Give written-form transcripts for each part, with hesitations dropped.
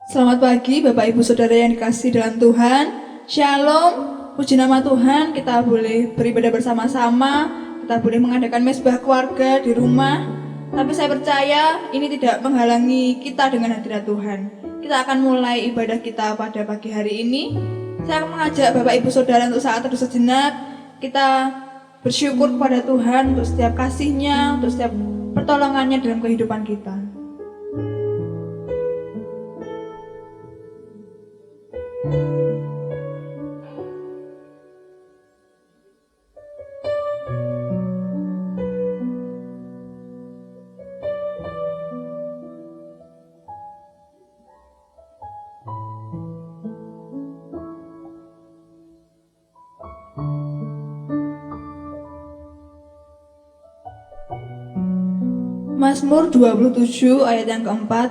Selamat pagi Bapak Ibu Saudara yang dikasihi dalam Tuhan. Shalom, puji nama Tuhan. Kita boleh beribadah bersama-sama, kita boleh mengadakan mesbah keluarga di rumah. Tapi saya percaya ini tidak menghalangi kita dengan hadirat Tuhan. Kita akan mulai ibadah kita pada pagi hari ini. Saya akan mengajak Bapak Ibu Saudara untuk saat teduh sejenak. Kita bersyukur kepada Tuhan untuk setiap kasih-Nya, untuk setiap pertolongannya dalam kehidupan kita. Mazmur 27 ayat yang keempat.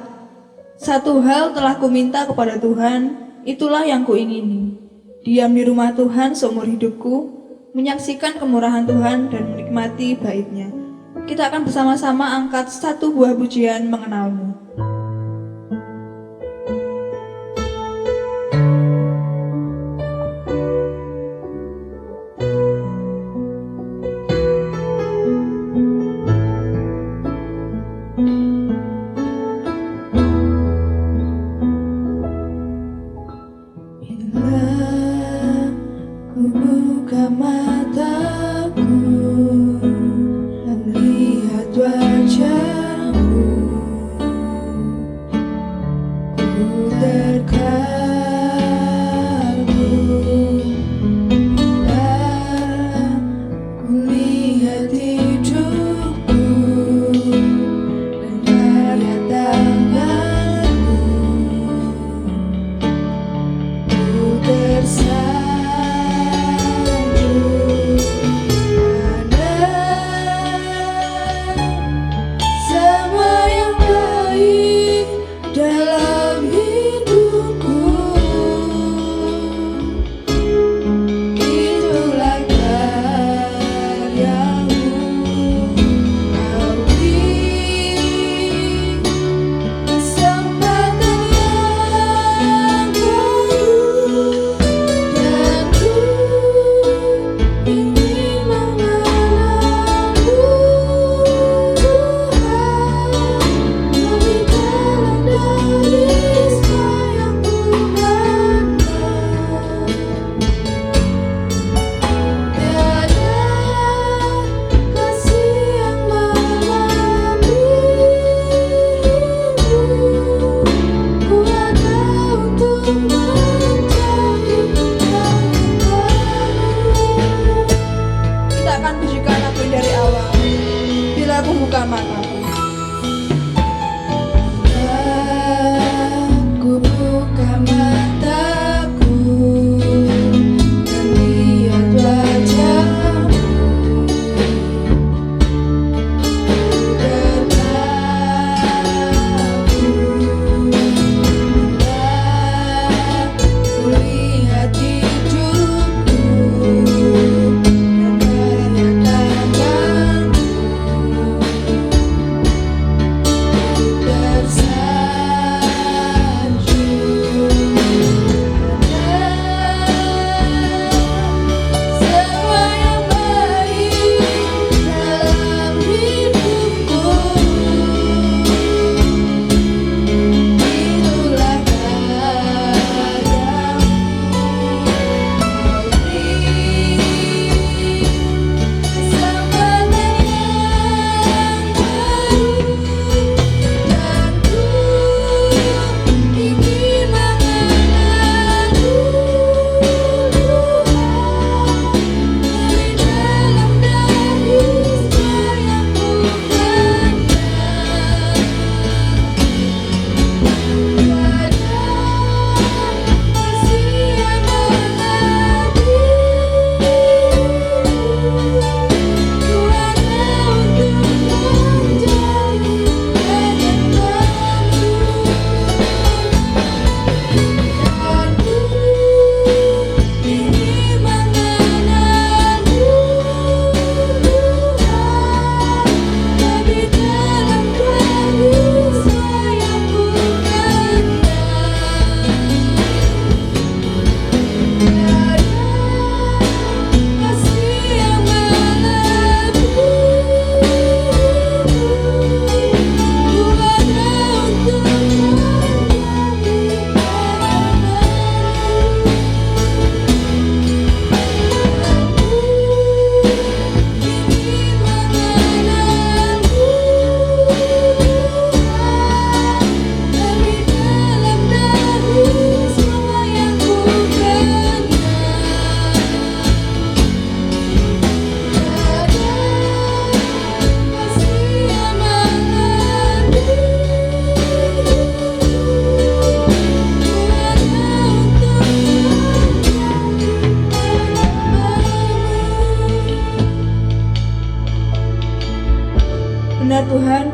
Satu hal telah kuminta kepada Tuhan, itulah yang kuingini, diam di rumah Tuhan seumur hidupku, menyaksikan kemurahan Tuhan dan menikmati bait-Nya. Kita akan bersama-sama angkat satu buah pujian mengenalmu.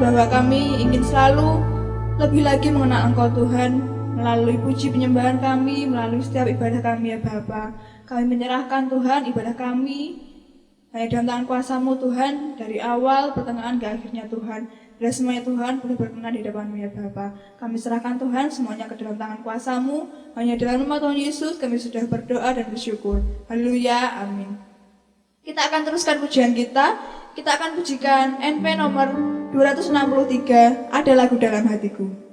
bahwa kami ingin selalu lebih lagi mengenal Engkau Tuhan, melalui puji penyembahan kami, melalui setiap ibadah kami ya Bapa. Kami menyerahkan Tuhan ibadah kami hanya dalam tangan kuasa-Mu Tuhan, dari awal, pertengahan, ke akhirnya Tuhan. Bila semuanya Tuhan boleh berkenan di depan-Mu ya Bapa. Kami serahkan Tuhan semuanya ke dalam tangan kuasa-Mu. Hanya dalam nama Tuhan Yesus kami sudah berdoa dan bersyukur. Haleluya, amin. Kita akan teruskan pujian kita. Kita akan pujikan NP nomor 263, Ada Lagu Dalam Hatiku.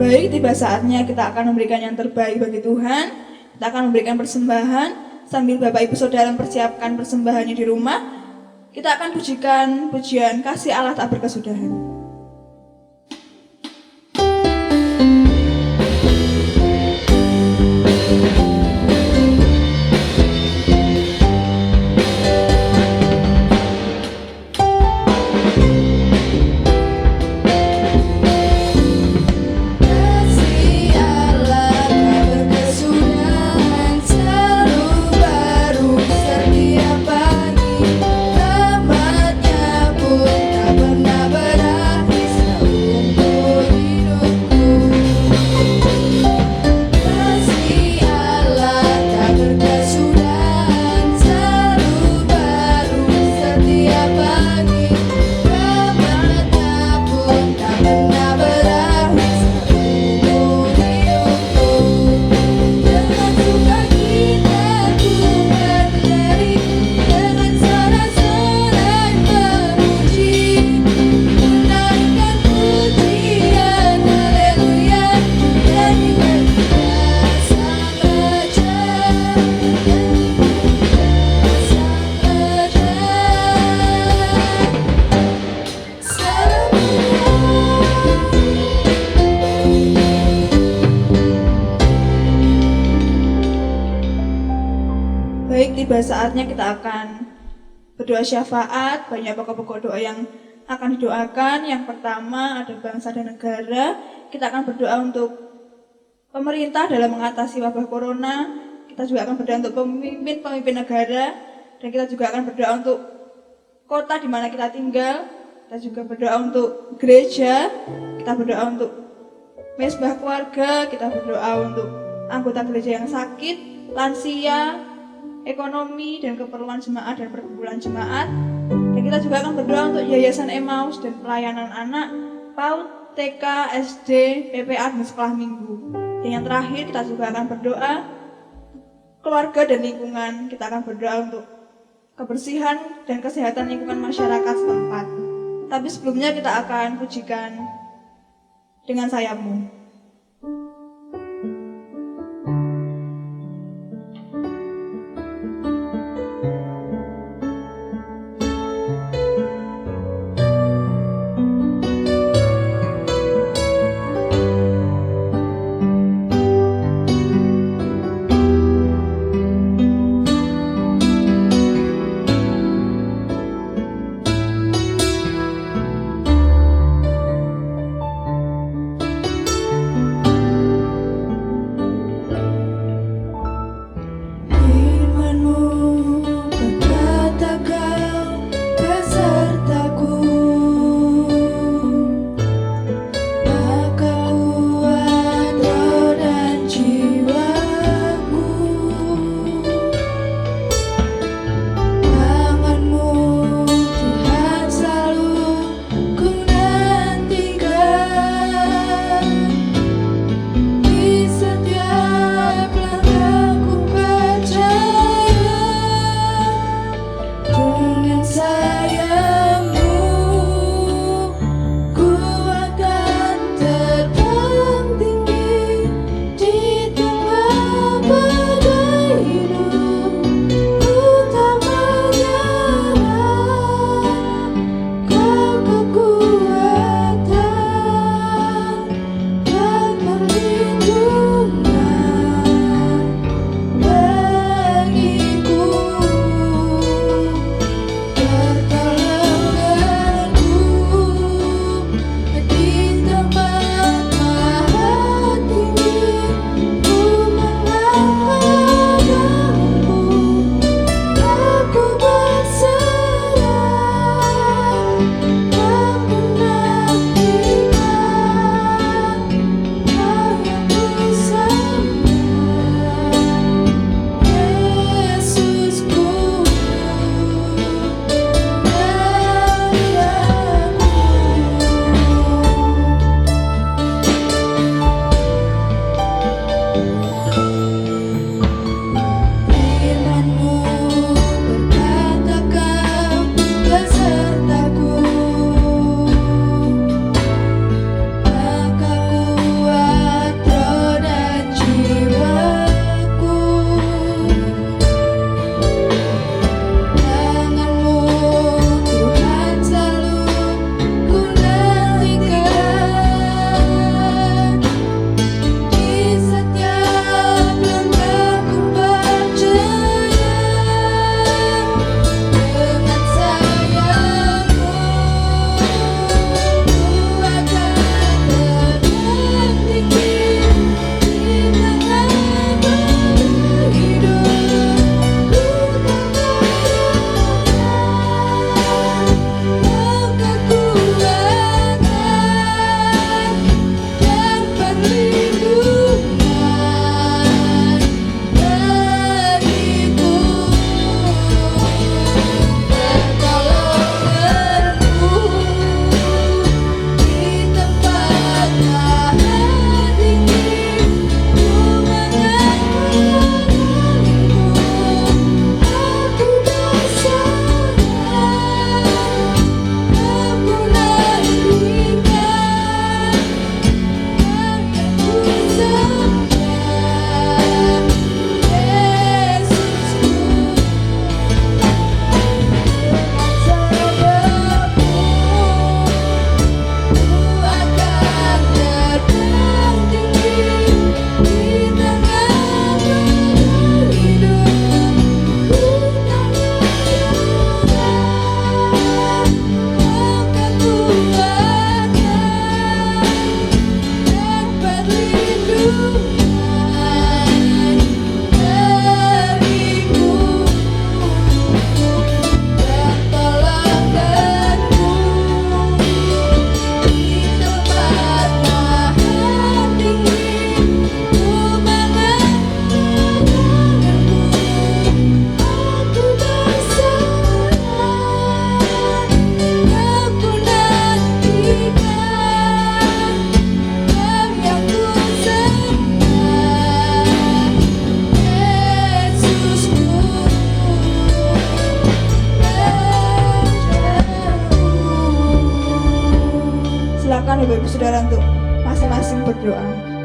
Baik, tiba saatnya kita akan memberikan yang terbaik bagi Tuhan. Kita akan memberikan persembahan sambil Bapak Ibu Saudara mempersiapkan persembahannya di rumah. Kita akan pujikan pujian Kasih Allah Tak Berkesudahan. Tiba saatnya kita akan berdoa syafaat. Banyak pokok-pokok doa yang akan didoakan. Yang pertama ada bangsa dan negara. Kita akan berdoa untuk pemerintah dalam mengatasi wabah corona. Kita juga akan berdoa untuk pemimpin negara. Dan kita juga akan berdoa untuk kota di mana kita tinggal. Kita juga berdoa untuk gereja. Kita berdoa untuk mesbah keluarga. Kita berdoa untuk anggota gereja yang sakit, lansia, ekonomi dan keperluan jemaat dan perkumpulan jemaat. Dan kita juga akan berdoa untuk Yayasan Emmaus dan pelayanan anak, PAUD, TK, SD, PPA dan sekolah minggu. Dan yang terakhir kita juga akan berdoa keluarga dan lingkungan. Kita akan berdoa untuk kebersihan dan kesehatan lingkungan masyarakat setempat. Tapi sebelumnya kita akan pujikan dengan sayapmu. Ibu Saudara untuk masing-masing berdoa.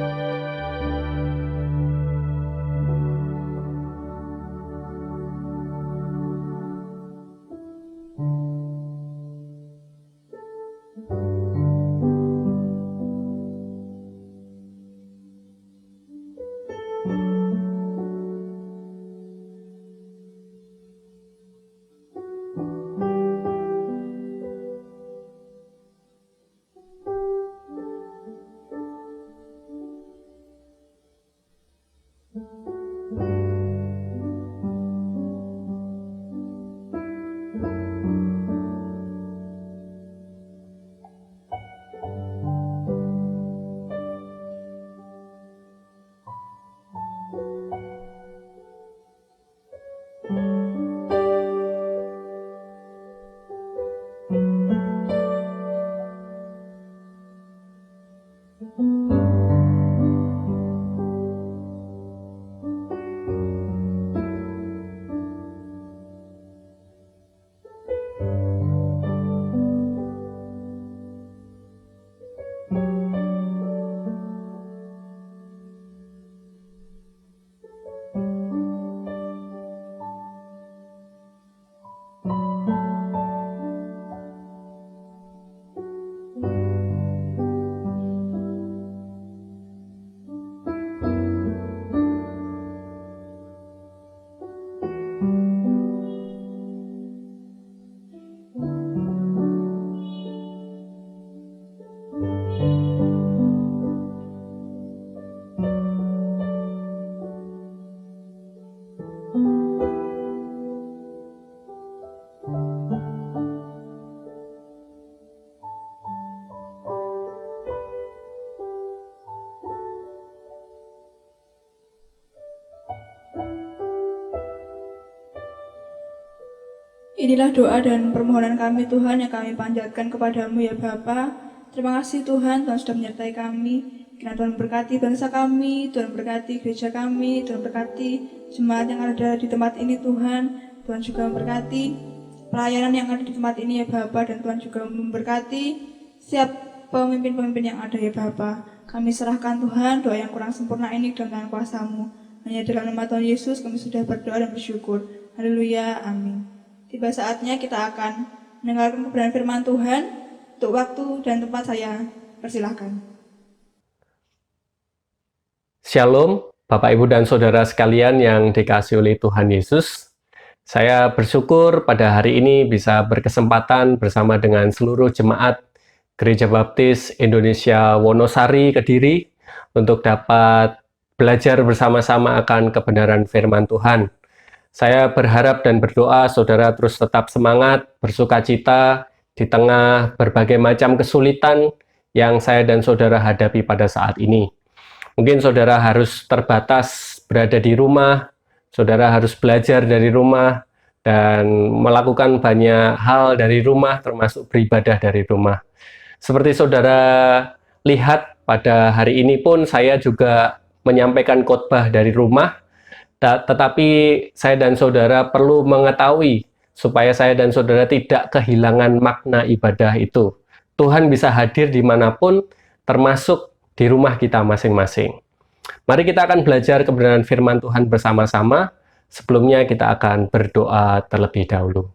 Inilah doa dan permohonan kami Tuhan yang kami panjatkan kepadamu ya Bapa. Terima kasih Tuhan sudah menyertai kami. Kiranya Tuhan berkati bangsa kami, Tuhan berkati gereja kami, Tuhan berkati jemaat yang ada di tempat ini Tuhan. Tuhan juga memberkati pelayanan yang ada di tempat ini ya Bapa, dan Tuhan juga memberkati setiap pemimpin-pemimpin yang ada ya Bapa. Kami serahkan Tuhan doa yang kurang sempurna ini dalam tangan kuasa-Mu. Hanya dalam nama Tuhan Yesus kami sudah berdoa dan bersyukur. Haleluya, amin. Tiba saatnya kita akan mendengarkan kebenaran firman Tuhan. Untuk waktu dan tempat saya persilahkan. Shalom, Bapak, Ibu, dan Saudara sekalian yang dikasihi oleh Tuhan Yesus. Saya bersyukur pada hari ini bisa berkesempatan bersama dengan seluruh jemaat Gereja Baptis Indonesia Wonosari, Kediri, untuk dapat belajar bersama-sama akan kebenaran firman Tuhan. Saya berharap dan berdoa saudara terus tetap semangat, bersukacita di tengah berbagai macam kesulitan yang saya dan saudara hadapi pada saat ini. Mungkin saudara harus terbatas berada di rumah, saudara harus belajar dari rumah, dan melakukan banyak hal dari rumah, termasuk beribadah dari rumah. Seperti saudara lihat pada hari ini pun saya juga menyampaikan khotbah dari rumah, tetapi saya dan saudara perlu mengetahui supaya saya dan saudara tidak kehilangan makna ibadah itu. Tuhan bisa hadir dimanapun, termasuk di rumah kita masing-masing. Mari kita akan belajar kebenaran firman Tuhan bersama-sama. Sebelumnya kita akan berdoa terlebih dahulu.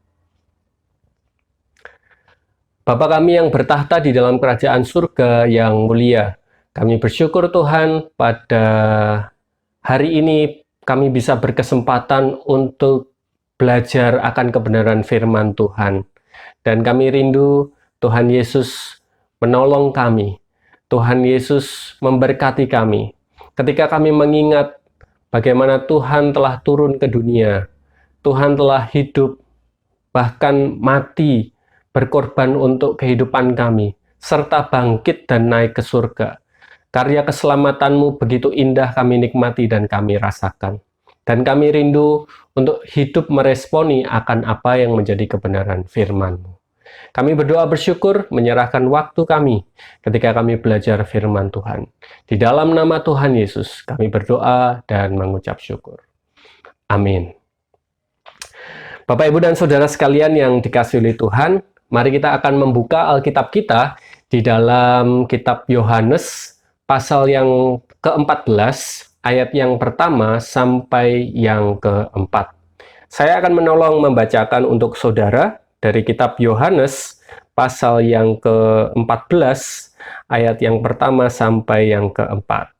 Bapa kami yang bertahta di dalam kerajaan surga yang mulia, kami bersyukur Tuhan pada hari ini kami bisa berkesempatan untuk belajar akan kebenaran firman Tuhan. Dan kami rindu Tuhan Yesus menolong kami. Tuhan Yesus memberkati kami. Ketika kami mengingat bagaimana Tuhan telah turun ke dunia, Tuhan telah hidup, bahkan mati, berkorban untuk kehidupan kami, serta bangkit dan naik ke surga. Karya keselamatanmu begitu indah kami nikmati dan kami rasakan. Dan kami rindu untuk hidup meresponi akan apa yang menjadi kebenaran firman-Mu. Kami berdoa bersyukur menyerahkan waktu kami ketika kami belajar firman Tuhan. Di dalam nama Tuhan Yesus kami berdoa dan mengucap syukur. Amin. Bapak, Ibu, dan Saudara sekalian yang dikasihi oleh Tuhan, mari kita akan membuka Alkitab kita di dalam kitab Yohanes pasal yang ke-14 ayat yang pertama sampai yang keempat. Saya akan menolong membacakan untuk saudara dari kitab Yohanes pasal yang ke-14 ayat yang pertama sampai yang keempat.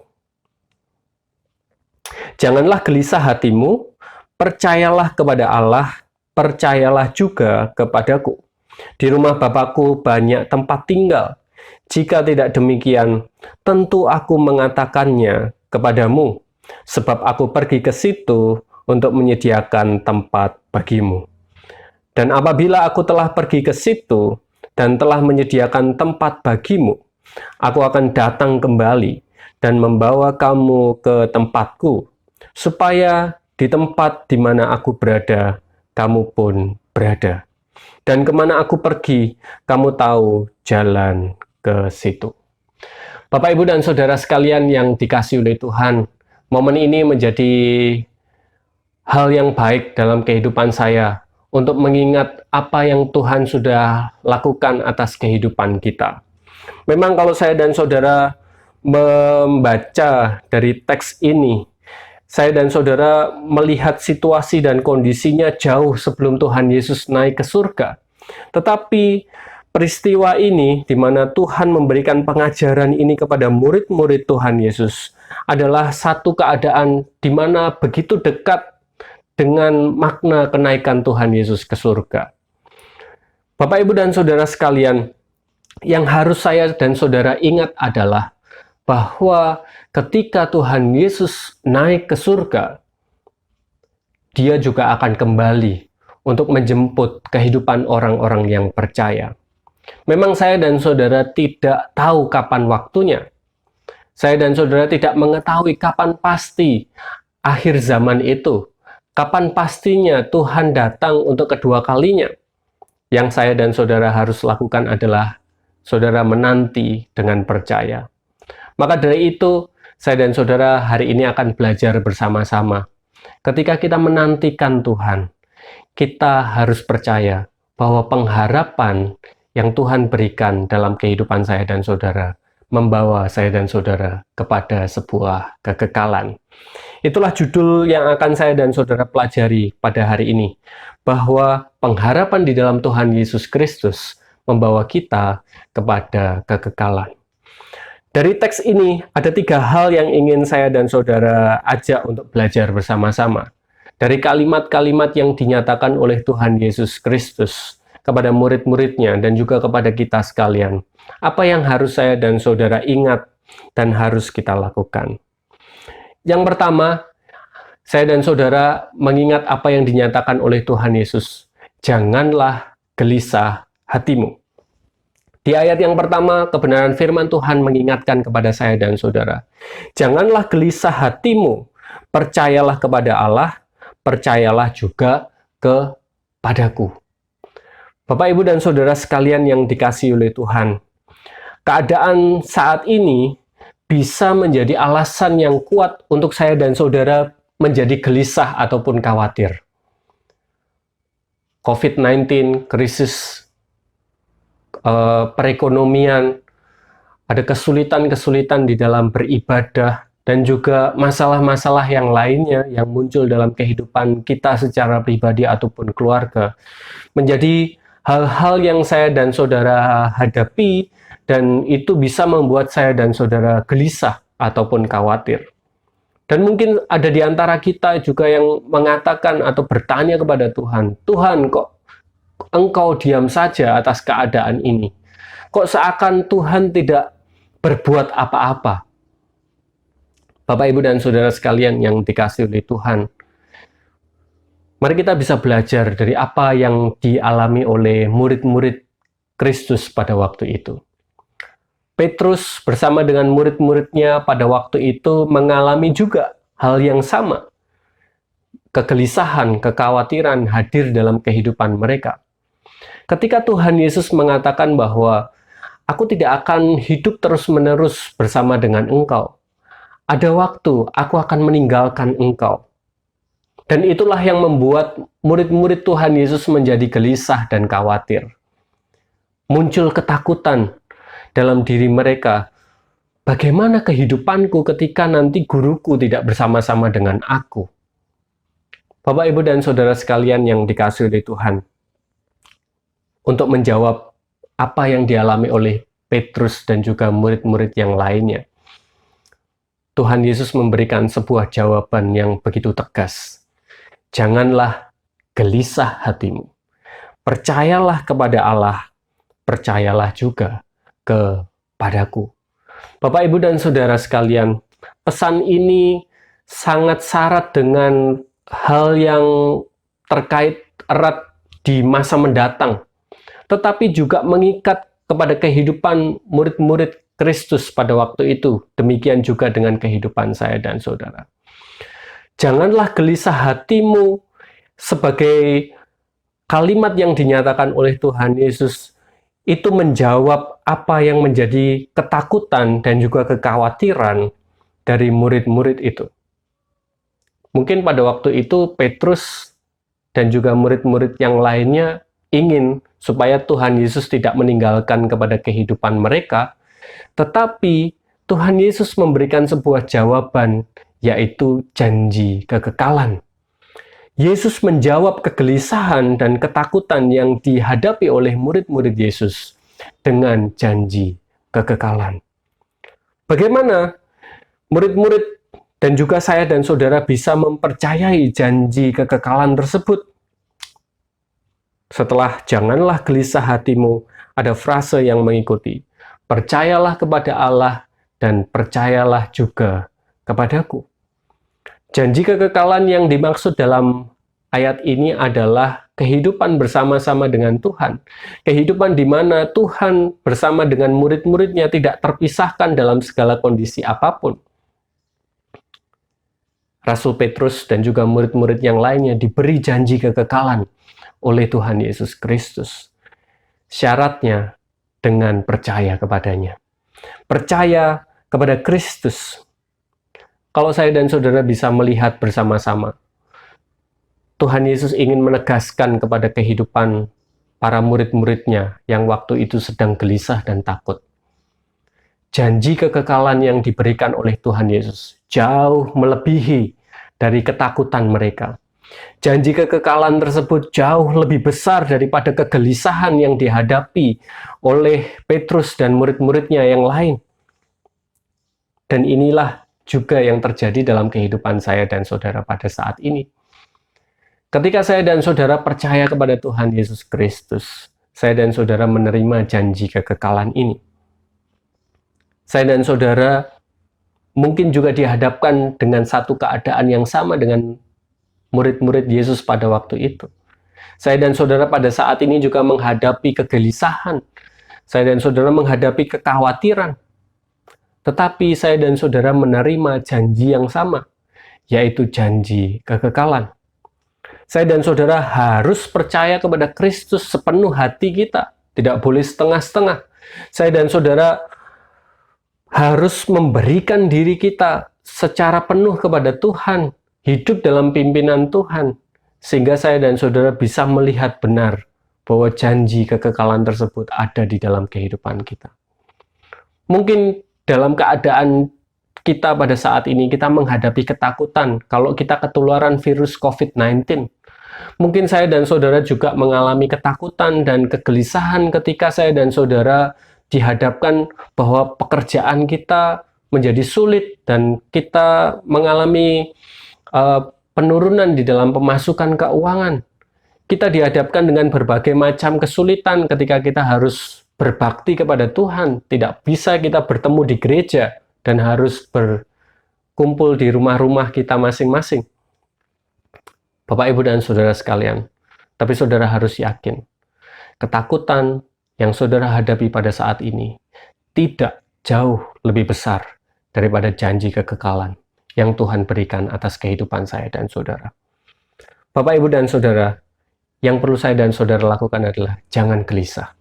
Janganlah gelisah hatimu, percayalah kepada Allah, percayalah juga kepadaku. Di rumah Bapakku banyak tempat tinggal. Jika tidak demikian, tentu aku mengatakannya kepadamu, sebab aku pergi ke situ untuk menyediakan tempat bagimu. Dan apabila aku telah pergi ke situ dan telah menyediakan tempat bagimu, aku akan datang kembali dan membawa kamu ke tempatku, supaya di tempat di mana aku berada, kamu pun berada. Dan kemana aku pergi, kamu tahu jalan ke situ. Bapak, Ibu, dan Saudara sekalian yang dikasihi oleh Tuhan, momen ini menjadi hal yang baik dalam kehidupan saya untuk mengingat apa yang Tuhan sudah lakukan atas kehidupan kita. Memang kalau saya dan saudara membaca dari teks ini, saya dan saudara melihat situasi dan kondisinya jauh sebelum Tuhan Yesus naik ke surga. Tetapi peristiwa ini di mana Tuhan memberikan pengajaran ini kepada murid-murid Tuhan Yesus adalah satu keadaan di mana begitu dekat dengan makna kenaikan Tuhan Yesus ke surga. Bapak, Ibu, dan saudara sekalian, yang harus saya dan saudara ingat adalah bahwa ketika Tuhan Yesus naik ke surga, Dia juga akan kembali untuk menjemput kehidupan orang-orang yang percaya. Memang saya dan saudara tidak tahu kapan waktunya. Saya dan saudara tidak mengetahui kapan pasti akhir zaman itu. Kapan pastinya Tuhan datang untuk kedua kalinya. Yang saya dan saudara harus lakukan adalah saudara menanti dengan percaya. Maka dari itu, saya dan saudara hari ini akan belajar bersama-sama. Ketika kita menantikan Tuhan, kita harus percaya bahwa pengharapan yang Tuhan berikan dalam kehidupan saya dan saudara membawa saya dan saudara kepada sebuah kekekalan. Itulah judul yang akan saya dan saudara pelajari pada hari ini, bahwa pengharapan di dalam Tuhan Yesus Kristus membawa kita kepada kekekalan. Dari teks ini ada 3 hal yang ingin saya dan saudara ajak untuk belajar bersama-sama. Dari kalimat-kalimat yang dinyatakan oleh Tuhan Yesus Kristus kepada murid-muridnya dan juga kepada kita sekalian. Apa yang harus saya dan saudara ingat dan harus kita lakukan? Yang pertama, saya dan saudara mengingat apa yang dinyatakan oleh Tuhan Yesus. Janganlah gelisah hatimu. Di ayat yang pertama, kebenaran firman Tuhan mengingatkan kepada saya dan saudara. Janganlah gelisah hatimu, percayalah kepada Allah, percayalah juga kepadaku. Bapak, Ibu, dan saudara sekalian yang dikasihi oleh Tuhan, keadaan saat ini bisa menjadi alasan yang kuat untuk saya dan saudara menjadi gelisah ataupun khawatir. COVID-19, krisis perekonomian, ada kesulitan-kesulitan di dalam beribadah, dan juga masalah-masalah yang lainnya yang muncul dalam kehidupan kita secara pribadi ataupun keluarga, menjadi hal-hal yang saya dan saudara hadapi, dan itu bisa membuat saya dan saudara gelisah ataupun khawatir. Dan mungkin ada di antara kita juga yang mengatakan atau bertanya kepada Tuhan, Tuhan, kok Engkau diam saja atas keadaan ini? Kok seakan Tuhan tidak berbuat apa-apa? Bapak, Ibu, dan saudara sekalian yang dikasihi oleh Tuhan, mari kita bisa belajar dari apa yang dialami oleh murid-murid Kristus pada waktu itu. Petrus bersama dengan murid-muridnya pada waktu itu mengalami juga hal yang sama. Kegelisahan, kekhawatiran hadir dalam kehidupan mereka. Ketika Tuhan Yesus mengatakan bahwa aku tidak akan hidup terus-menerus bersama dengan engkau. Ada waktu aku akan meninggalkan engkau. Dan itulah yang membuat murid-murid Tuhan Yesus menjadi gelisah dan khawatir. Muncul ketakutan dalam diri mereka, bagaimana kehidupanku ketika nanti guruku tidak bersama-sama dengan aku? Bapak, Ibu, dan Saudara sekalian yang dikasihi oleh Tuhan, untuk menjawab apa yang dialami oleh Petrus dan juga murid-murid yang lainnya, Tuhan Yesus memberikan sebuah jawaban yang begitu tegas. Janganlah gelisah hatimu. Percayalah kepada Allah, percayalah juga kepadaku. Bapak, Ibu, dan Saudara sekalian, pesan ini sangat syarat dengan hal yang terkait erat di masa mendatang, tetapi juga mengikat kepada kehidupan murid-murid Kristus pada waktu itu. Demikian juga dengan kehidupan saya dan saudara. Janganlah gelisah hatimu sebagai kalimat yang dinyatakan oleh Tuhan Yesus itu menjawab apa yang menjadi ketakutan dan juga kekhawatiran dari murid-murid itu. Mungkin pada waktu itu Petrus dan juga murid-murid yang lainnya ingin supaya Tuhan Yesus tidak meninggalkan kepada kehidupan mereka, tetapi Tuhan Yesus memberikan sebuah jawaban, yaitu janji kekekalan. Yesus menjawab kegelisahan dan ketakutan yang dihadapi oleh murid-murid Yesus dengan janji kekekalan. Bagaimana murid-murid dan juga saya dan saudara bisa mempercayai janji kekekalan tersebut? Setelah janganlah gelisah hatimu, ada frase yang mengikuti, percayalah kepada Allah dan percayalah juga kepadaku. Janji kekekalan yang dimaksud dalam ayat ini adalah kehidupan bersama-sama dengan Tuhan. Kehidupan di mana Tuhan bersama dengan murid-muridnya tidak terpisahkan dalam segala kondisi apapun. Rasul Petrus dan juga murid-murid yang lainnya diberi janji kekekalan oleh Tuhan Yesus Kristus. Syaratnya dengan percaya kepadanya. Percaya kepada Kristus. Kalau saya dan saudara bisa melihat bersama-sama, Tuhan Yesus ingin menegaskan kepada kehidupan para murid-muridnya yang waktu itu sedang gelisah dan takut. Janji kekekalan yang diberikan oleh Tuhan Yesus jauh melebihi dari ketakutan mereka. Janji kekekalan tersebut jauh lebih besar daripada kegelisahan yang dihadapi oleh Petrus dan murid-muridnya yang lain. Dan inilah juga yang terjadi dalam kehidupan saya dan saudara pada saat ini. Ketika saya dan saudara percaya kepada Tuhan Yesus Kristus, saya dan saudara menerima janji kekekalan ini. Saya dan saudara mungkin juga dihadapkan dengan satu keadaan yang sama dengan murid-murid Yesus pada waktu itu. Saya dan saudara pada saat ini juga menghadapi kegelisahan. Saya dan saudara menghadapi kekhawatiran. Tetapi saya dan saudara menerima janji yang sama, yaitu janji kekekalan. Saya dan saudara harus percaya kepada Kristus sepenuh hati kita, tidak boleh setengah-setengah. Saya dan saudara harus memberikan diri kita secara penuh kepada Tuhan, hidup dalam pimpinan Tuhan, sehingga saya dan saudara bisa melihat benar bahwa janji kekekalan tersebut ada di dalam kehidupan kita. Mungkin dalam keadaan kita pada saat ini, kita menghadapi ketakutan kalau kita ketularan virus COVID-19. Mungkin saya dan saudara juga mengalami ketakutan dan kegelisahan ketika saya dan saudara dihadapkan bahwa pekerjaan kita menjadi sulit dan kita mengalami penurunan di dalam pemasukan keuangan. Kita dihadapkan dengan berbagai macam kesulitan ketika kita harus berbakti kepada Tuhan. Tidak bisa kita bertemu di gereja dan harus berkumpul di rumah-rumah kita masing-masing. Bapak, Ibu, dan saudara sekalian, tapi saudara harus yakin, ketakutan yang saudara hadapi pada saat ini tidak jauh lebih besar daripada janji kekekalan yang Tuhan berikan atas kehidupan saya dan saudara. Bapak, Ibu, dan saudara, yang perlu saya dan saudara lakukan adalah jangan gelisah.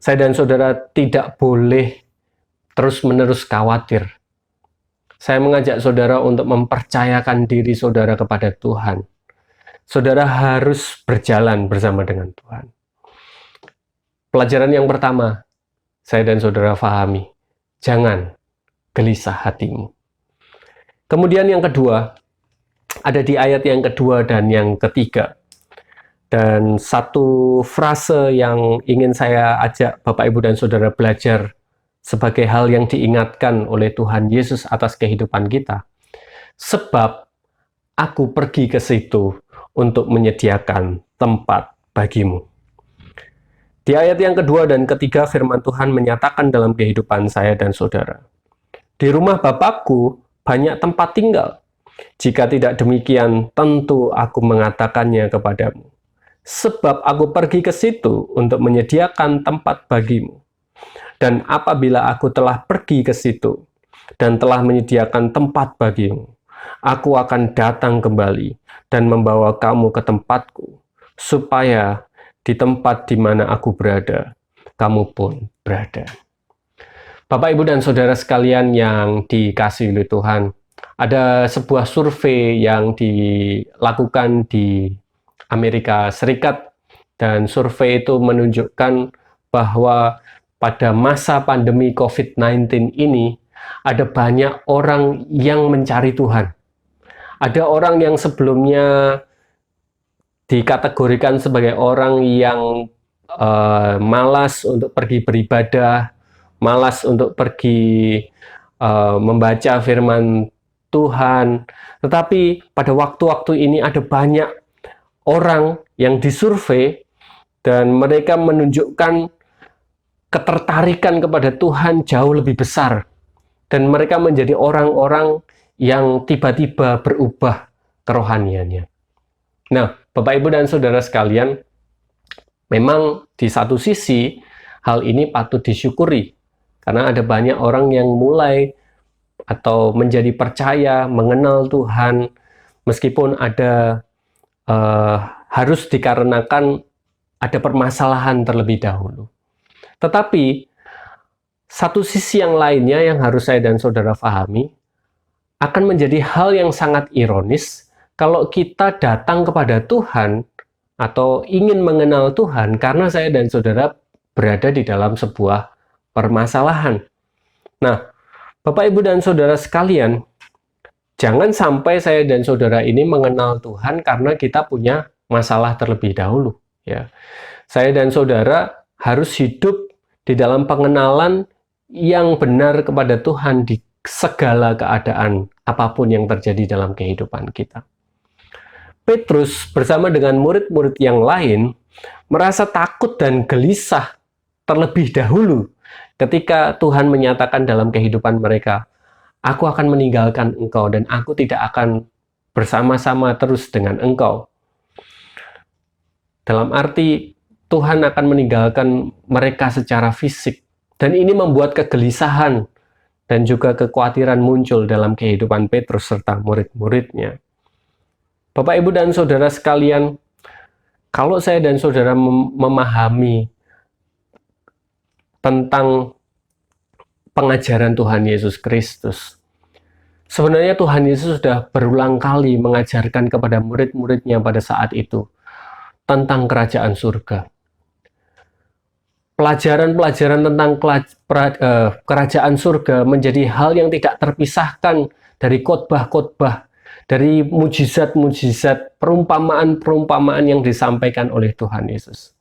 Saya dan saudara tidak boleh terus-menerus khawatir. Saya mengajak saudara untuk mempercayakan diri saudara kepada Tuhan. Saudara harus berjalan bersama dengan Tuhan. Pelajaran yang pertama, saya dan saudara fahami, jangan gelisah hatimu. Kemudian yang kedua, ada di ayat yang kedua dan yang ketiga. Dan satu frase yang ingin saya ajak Bapak, Ibu, dan Saudara belajar sebagai hal yang diingatkan oleh Tuhan Yesus atas kehidupan kita. Sebab aku pergi ke situ untuk menyediakan tempat bagimu. Di ayat yang kedua dan ketiga, firman Tuhan menyatakan dalam kehidupan saya dan saudara. Di rumah Bapakku banyak tempat tinggal. Jika tidak demikian, tentu aku mengatakannya kepadamu. Sebab aku pergi ke situ untuk menyediakan tempat bagimu. Dan apabila aku telah pergi ke situ dan telah menyediakan tempat bagimu, aku akan datang kembali dan membawa kamu ke tempatku, supaya di tempat di mana aku berada, kamu pun berada. Bapak, Ibu, dan Saudara sekalian yang dikasihi oleh Tuhan, ada sebuah survei yang dilakukan di Amerika Serikat, dan survei itu menunjukkan bahwa pada masa pandemi COVID-19 ini ada banyak orang yang mencari Tuhan. Ada orang yang sebelumnya dikategorikan sebagai orang yang malas untuk pergi beribadah, malas untuk pergi membaca firman Tuhan. Tetapi pada waktu-waktu ini ada banyak orang yang disurvei dan mereka menunjukkan ketertarikan kepada Tuhan jauh lebih besar, dan mereka menjadi orang-orang yang tiba-tiba berubah kerohaniannya. Nah, Bapak, Ibu, dan Saudara sekalian, memang di satu sisi hal ini patut disyukuri karena ada banyak orang yang mulai atau menjadi percaya, mengenal Tuhan, meskipun ada harus dikarenakan ada permasalahan terlebih dahulu. Tetapi satu sisi yang lainnya yang harus saya dan saudara pahami, akan menjadi hal yang sangat ironis kalau kita datang kepada Tuhan atau ingin mengenal Tuhan karena saya dan saudara berada di dalam sebuah permasalahan. Nah, Bapak, Ibu, dan Saudara sekalian, jangan sampai saya dan saudara ini mengenal Tuhan karena kita punya masalah terlebih dahulu. Ya, saya dan saudara harus hidup di dalam pengenalan yang benar kepada Tuhan di segala keadaan apapun yang terjadi dalam kehidupan kita. Petrus bersama dengan murid-murid yang lain merasa takut dan gelisah terlebih dahulu ketika Tuhan menyatakan dalam kehidupan mereka, aku akan meninggalkan engkau dan aku tidak akan bersama-sama terus dengan engkau. Dalam arti Tuhan akan meninggalkan mereka secara fisik, dan ini membuat kegelisahan dan juga kekhawatiran muncul dalam kehidupan Petrus serta murid-muridnya. Bapak, Ibu, dan Saudara sekalian, kalau saya dan saudara memahami tentang pengajaran Tuhan Yesus Kristus, sebenarnya Tuhan Yesus sudah berulang kali mengajarkan kepada murid-muridnya pada saat itu tentang kerajaan surga. Pelajaran-pelajaran tentang kerajaan surga menjadi hal yang tidak terpisahkan dari khotbah-khotbah, dari mujizat-mujizat, perumpamaan-perumpamaan yang disampaikan oleh Tuhan Yesus.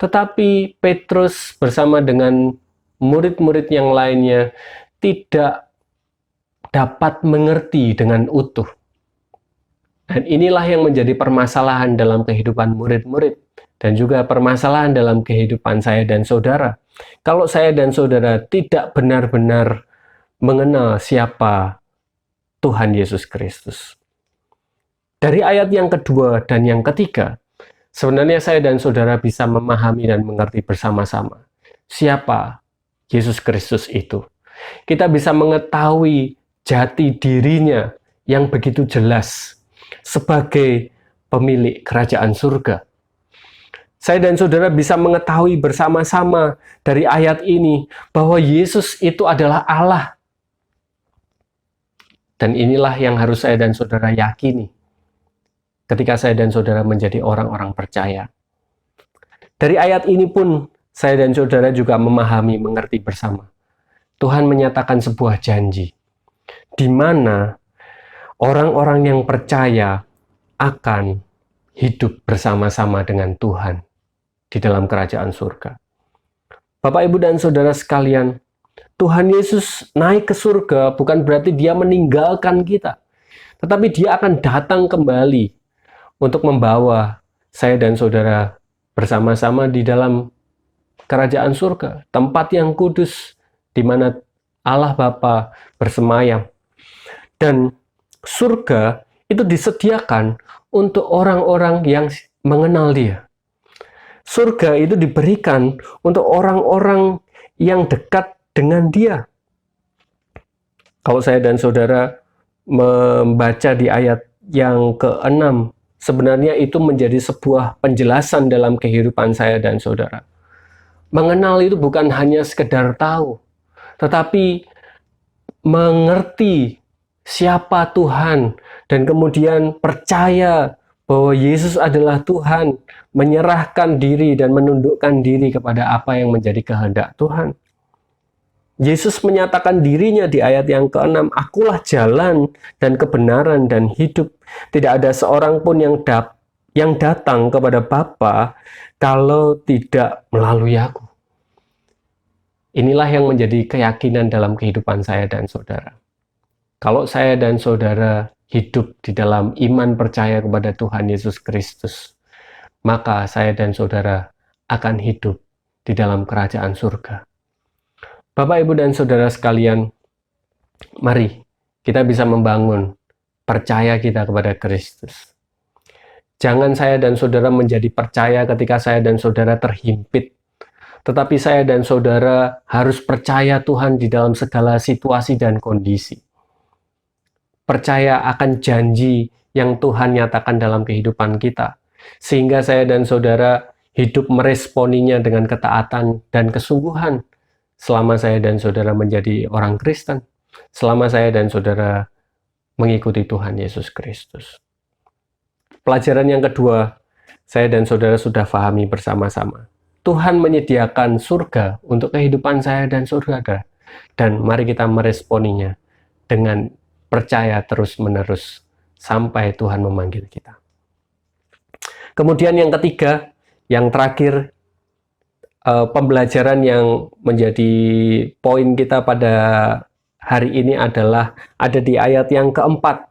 Tetapi Petrus bersama dengan murid-murid yang lainnya tidak dapat mengerti dengan utuh. Dan inilah yang menjadi permasalahan dalam kehidupan murid-murid dan juga permasalahan dalam kehidupan saya dan saudara. Kalau saya dan saudara tidak benar-benar mengenal siapa Tuhan Yesus Kristus. Dari ayat yang kedua dan yang ketiga, sebenarnya saya dan saudara bisa memahami dan mengerti bersama-sama siapa Yesus Kristus itu. Kita bisa mengetahui jati dirinya yang begitu jelas sebagai pemilik kerajaan surga. Saya dan saudara bisa mengetahui bersama-sama dari ayat ini bahwa Yesus itu adalah Allah. Dan inilah yang harus saya dan saudara yakini ketika saya dan saudara menjadi orang-orang percaya. Dari ayat ini pun saya dan saudara juga memahami, mengerti bersama. Tuhan menyatakan sebuah janji, di mana orang-orang yang percaya akan hidup bersama-sama dengan Tuhan di dalam kerajaan surga. Bapak, Ibu, dan saudara sekalian, Tuhan Yesus naik ke surga bukan berarti dia meninggalkan kita, tetapi dia akan datang kembali untuk membawa saya dan saudara bersama-sama di dalam kerajaan surga, tempat yang kudus di mana Allah Bapa bersemayam. Dan surga itu disediakan untuk orang-orang yang mengenal Dia. Surga itu diberikan untuk orang-orang yang dekat dengan Dia. Kalau saya dan saudara membaca di ayat yang ke-6, sebenarnya itu menjadi sebuah penjelasan dalam kehidupan saya dan saudara. Mengenal itu bukan hanya sekedar tahu, tetapi mengerti siapa Tuhan, dan kemudian percaya bahwa Yesus adalah Tuhan, menyerahkan diri dan menundukkan diri kepada apa yang menjadi kehendak Tuhan. Yesus menyatakan dirinya di ayat yang ke-6, "Akulah jalan dan kebenaran dan hidup. Tidak ada seorang pun yang datang kepada Bapa kalau tidak melalui aku." Inilah yang menjadi keyakinan dalam kehidupan saya dan saudara. Kalau saya dan saudara hidup di dalam iman percaya kepada Tuhan Yesus Kristus, maka saya dan saudara akan hidup di dalam kerajaan surga. Bapak, Ibu, dan saudara sekalian, mari kita bisa membangun percaya kita kepada Kristus. Jangan saya dan saudara menjadi percaya ketika saya dan saudara terhimpit, tetapi saya dan saudara harus percaya Tuhan di dalam segala situasi dan kondisi. Percaya akan janji yang Tuhan nyatakan dalam kehidupan kita, sehingga saya dan saudara hidup meresponinya dengan ketaatan dan kesungguhan selama saya dan saudara menjadi orang Kristen, selama saya dan saudara mengikuti Tuhan Yesus Kristus. Pelajaran yang kedua, saya dan saudara sudah pahami bersama-sama. Tuhan menyediakan surga untuk kehidupan saya dan saudara, dan mari kita meresponinya dengan percaya terus-menerus sampai Tuhan memanggil kita. Kemudian yang ketiga, yang terakhir, pembelajaran yang menjadi poin kita pada hari ini adalah ada di ayat yang keempat.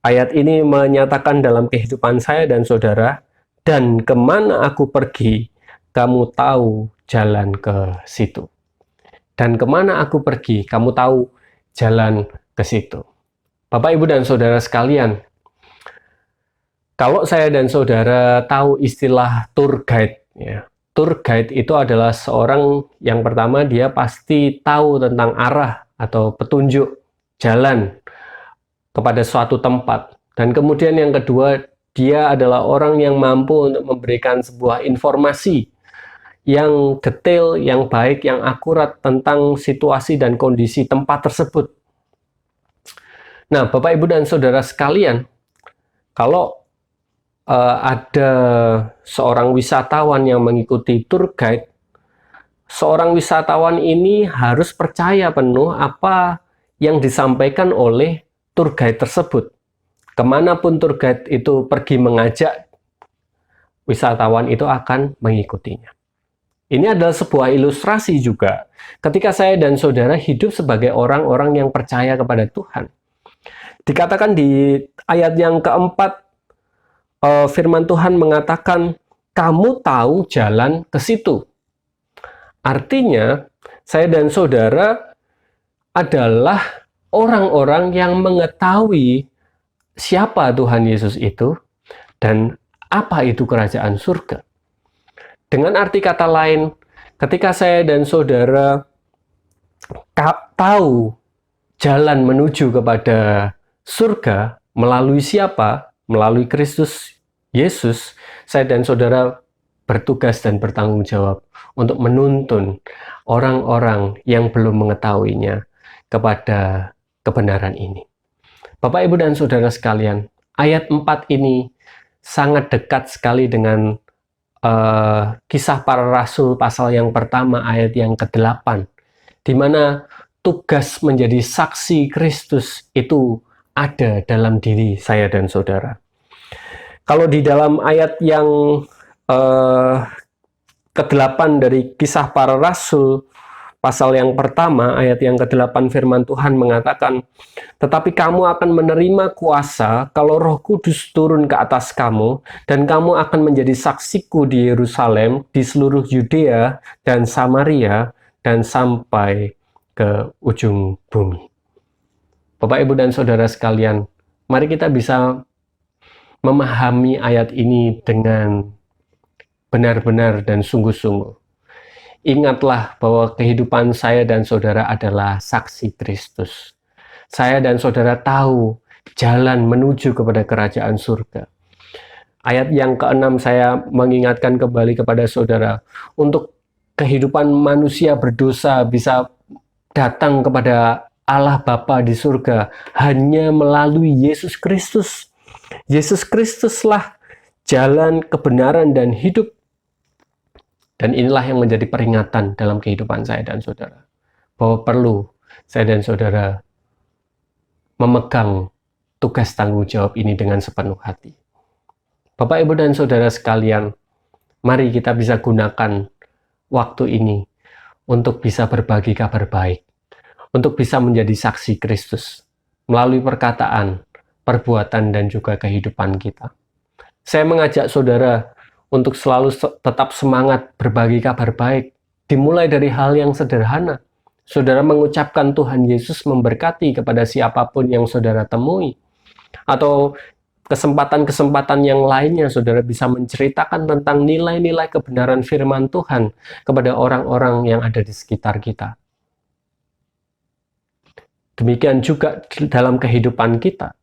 Ayat ini menyatakan dalam kehidupan saya dan saudara, "Dan kemana aku pergi, kamu tahu jalan ke situ." Dan kemana aku pergi, kamu tahu jalan ke situ. Bapak, Ibu, dan saudara sekalian, kalau saya dan saudara tahu istilah tour guide, ya, tour guide itu adalah seorang yang pertama dia pasti tahu tentang arah atau petunjuk jalan kepada suatu tempat. Dan kemudian yang kedua, dia adalah orang yang mampu untuk memberikan sebuah informasi yang detail, yang baik, yang akurat tentang situasi dan kondisi tempat tersebut. Nah, Bapak, Ibu, dan saudara sekalian, kalau ada seorang wisatawan yang mengikuti tour guide, seorang wisatawan ini harus percaya penuh apa yang disampaikan oleh tour guide tersebut. Kemanapun tour guide itu pergi mengajak, wisatawan itu akan mengikutinya. Ini adalah sebuah ilustrasi juga ketika saya dan saudara hidup sebagai orang-orang yang percaya kepada Tuhan. Dikatakan di ayat yang keempat, firman Tuhan mengatakan, "Kamu tahu jalan ke situ." Artinya, saya dan saudara adalah orang-orang yang mengetahui siapa Tuhan Yesus itu dan apa itu kerajaan surga. Dengan arti kata lain, ketika saya dan saudara tahu jalan menuju kepada surga melalui siapa? Melalui Kristus Yesus, saya dan saudara bertugas dan bertanggung jawab untuk menuntun orang-orang yang belum mengetahuinya kepada kebenaran ini. Bapak, Ibu, dan saudara sekalian, ayat 4 ini sangat dekat sekali dengan Kisah Para Rasul pasal yang pertama ayat yang ke-8, di mana tugas menjadi saksi Kristus itu ada dalam diri saya dan saudara. Kalau di dalam ayat yang ke-8 dari Kisah Para Rasul pasal yang pertama ayat yang ke-8, firman Tuhan mengatakan, tetapi kamu akan menerima kuasa kalau Roh Kudus turun ke atas kamu, dan kamu akan menjadi saksiku di Yerusalem, di seluruh Yudea dan Samaria, dan sampai ke ujung bumi. Bapak, Ibu, dan Saudara sekalian, mari kita bisa memahami ayat ini dengan benar-benar dan sungguh-sungguh. Ingatlah bahwa kehidupan saya dan saudara adalah saksi Kristus. Saya dan saudara tahu jalan menuju kepada kerajaan surga. Ayat yang ke-6 saya mengingatkan kembali kepada saudara, untuk kehidupan manusia berdosa bisa datang kepada Allah Bapa di surga hanya melalui Yesus Kristus. Yesus Kristuslah jalan kebenaran dan hidup. Dan inilah yang menjadi peringatan dalam kehidupan saya dan saudara, bahwa perlu saya dan saudara memegang tugas tanggung jawab ini dengan sepenuh hati. Bapak, Ibu, dan saudara sekalian, mari kita bisa gunakan waktu ini untuk bisa berbagi kabar baik, untuk bisa menjadi saksi Kristus melalui perkataan, perbuatan, dan juga kehidupan kita. Saya mengajak saudara untuk selalu tetap semangat berbagi kabar baik, dimulai dari hal yang sederhana. Saudara mengucapkan Tuhan Yesus memberkati kepada siapapun yang saudara temui, atau kesempatan-kesempatan yang lainnya saudara bisa menceritakan tentang nilai-nilai kebenaran firman Tuhan kepada orang-orang yang ada di sekitar kita. Demikian juga dalam kehidupan kita,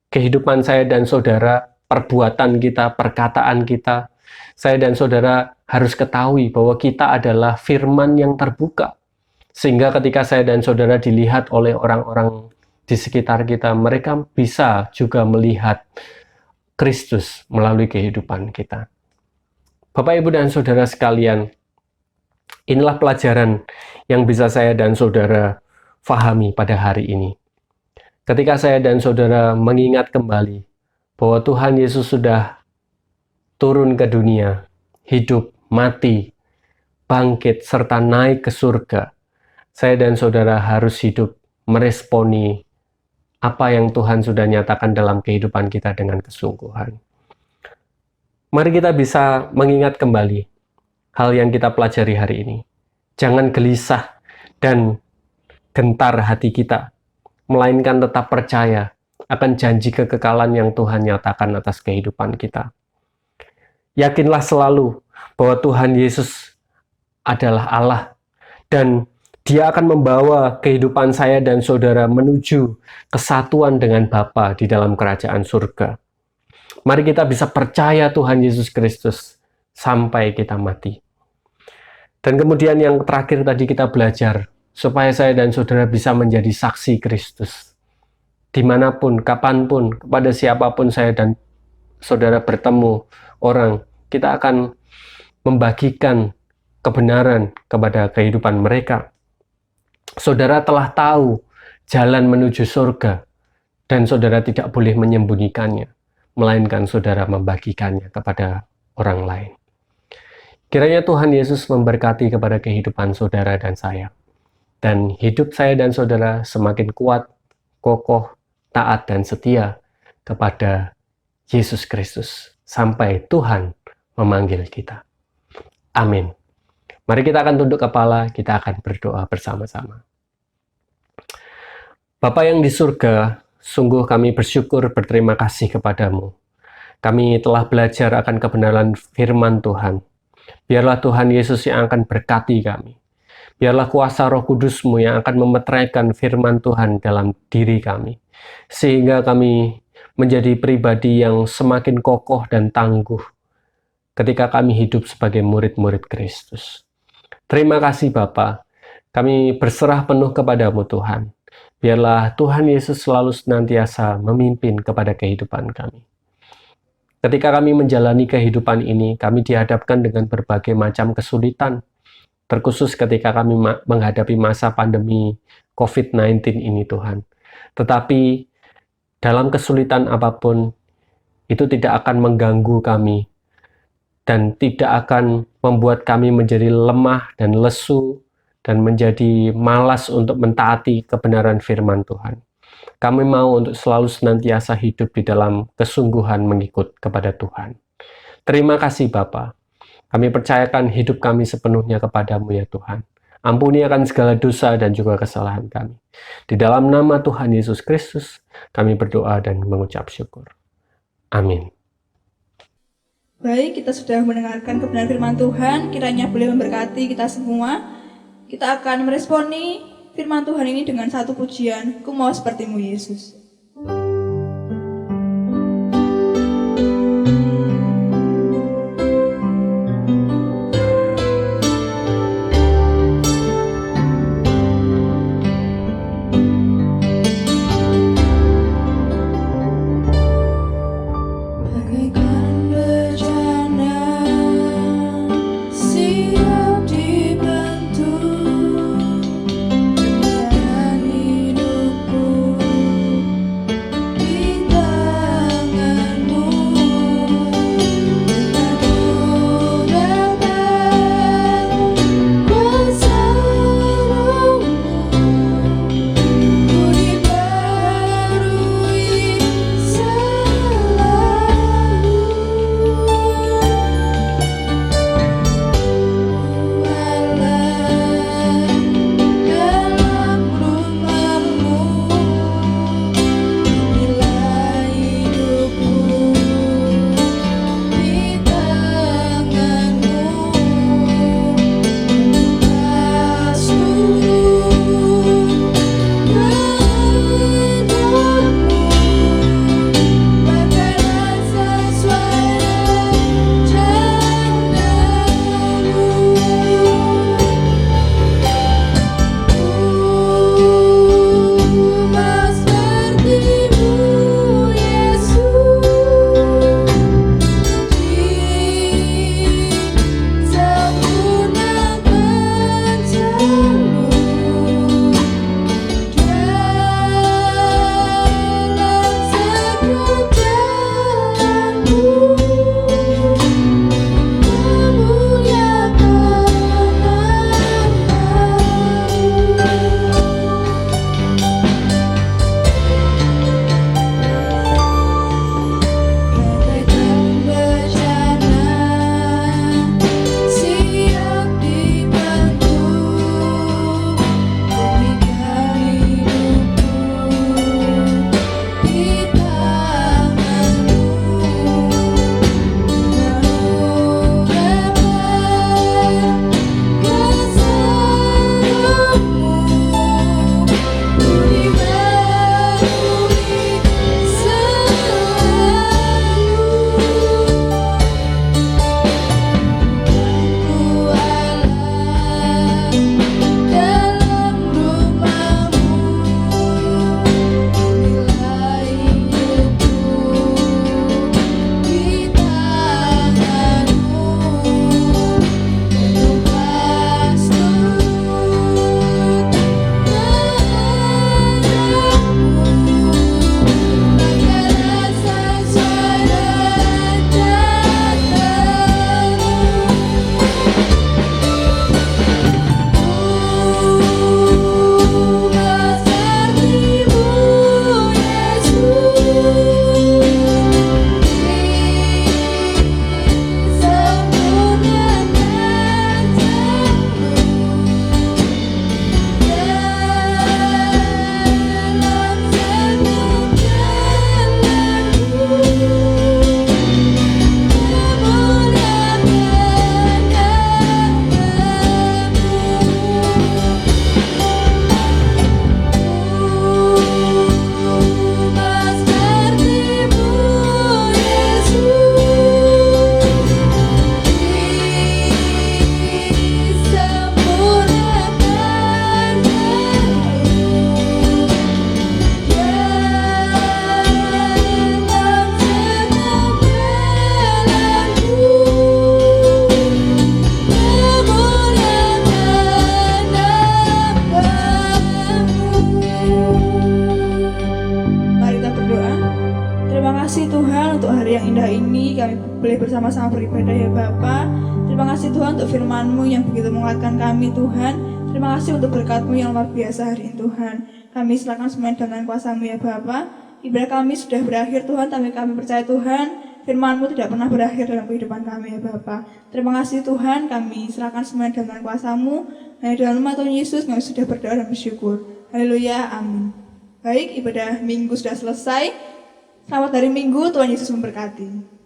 kehidupan saya dan saudara, perbuatan kita, perkataan kita. Saya dan saudara harus ketahui bahwa kita adalah firman yang terbuka. Sehingga ketika saya dan saudara dilihat oleh orang-orang di sekitar kita, mereka bisa juga melihat Kristus melalui kehidupan kita. Bapak, Ibu, dan saudara sekalian, inilah pelajaran yang bisa saya dan saudara fahami pada hari ini. Ketika saya dan saudara mengingat kembali bahwa Tuhan Yesus sudah turun ke dunia, hidup, mati, bangkit, serta naik ke surga, saya dan saudara harus hidup meresponi apa yang Tuhan sudah nyatakan dalam kehidupan kita dengan kesungguhan. Mari kita bisa mengingat kembali hal yang kita pelajari hari ini. Jangan gelisah dan gentar hati kita, melainkan tetap percaya akan janji kekekalan yang Tuhan nyatakan atas kehidupan kita. Yakinlah selalu bahwa Tuhan Yesus adalah Allah, dan Dia akan membawa kehidupan saya dan saudara menuju kesatuan dengan Bapa di dalam kerajaan surga. Mari kita bisa percaya Tuhan Yesus Kristus sampai kita mati. Dan kemudian yang terakhir tadi kita belajar, supaya saya dan saudara bisa menjadi saksi Kristus. Dimanapun, kapanpun, kepada siapapun saya dan saudara bertemu orang, kita akan membagikan kebenaran kepada kehidupan mereka. Saudara telah tahu jalan menuju surga, dan saudara tidak boleh menyembunyikannya, melainkan saudara membagikannya kepada orang lain. Kiranya Tuhan Yesus memberkati kepada kehidupan saudara dan saya, dan hidup saya dan saudara semakin kuat, kokoh, taat, dan setia kepada Yesus Kristus sampai Tuhan memanggil kita. Amin. Mari kita akan tunduk kepala, kita akan berdoa bersama-sama. Bapa yang di surga, sungguh kami bersyukur, berterima kasih kepadamu. Kami telah belajar akan kebenaran firman Tuhan. Biarlah Tuhan Yesus yang akan berkati kami. Biarlah kuasa Roh Kudus-Mu yang akan memeteraikan firman Tuhan dalam diri kami, sehingga kami menjadi pribadi yang semakin kokoh dan tangguh ketika kami hidup sebagai murid-murid Kristus. Terima kasih Bapa, kami berserah penuh kepadamu Tuhan. Biarlah Tuhan Yesus selalu senantiasa memimpin kepada kehidupan kami. Ketika kami menjalani kehidupan ini, kami dihadapkan dengan berbagai macam kesulitan, terkhusus ketika kami menghadapi masa pandemi COVID-19 ini, Tuhan. Tetapi dalam kesulitan apapun, itu tidak akan mengganggu kami dan tidak akan membuat kami menjadi lemah dan lesu dan menjadi malas untuk mentaati kebenaran firman Tuhan. Kami mau untuk selalu senantiasa hidup di dalam kesungguhan mengikut kepada Tuhan. Terima kasih Bapa. Kami percayakan hidup kami sepenuhnya kepadamu ya Tuhan. Ampuni akan segala dosa dan juga kesalahan kami. Di dalam nama Tuhan Yesus Kristus, kami berdoa dan mengucap syukur. Amin. Baik, kita sudah mendengarkan kebenaran firman Tuhan, kiranya boleh memberkati kita semua. Kita akan meresponi firman Tuhan ini dengan satu pujian, Ku Mau Sepertimu Yesus. untuk hari yang indah ini kami boleh bersama-sama beribadah ya Bapa. Terima kasih Tuhan untuk firman-Mu yang begitu menguatkan kami Tuhan. Terima kasih untuk berkat-Mu yang luar biasa hari ini Tuhan. Kami serahkan semuanya dalam kuasa-Mu ya Bapa. Ibadah kami sudah berakhir Tuhan, tapi kami percaya Tuhan firman-Mu tidak pernah berakhir dalam kehidupan kami ya Bapa. Terima kasih Tuhan, kami serahkan semuanya dalam kuasa-Mu. Hanya dalam nama Tuhan Yesus kami sudah berdoa dan bersyukur. Haleluya, amin. Baik, ibadah minggu sudah selesai. Selamat hari Minggu, Tuhan Yesus memberkati.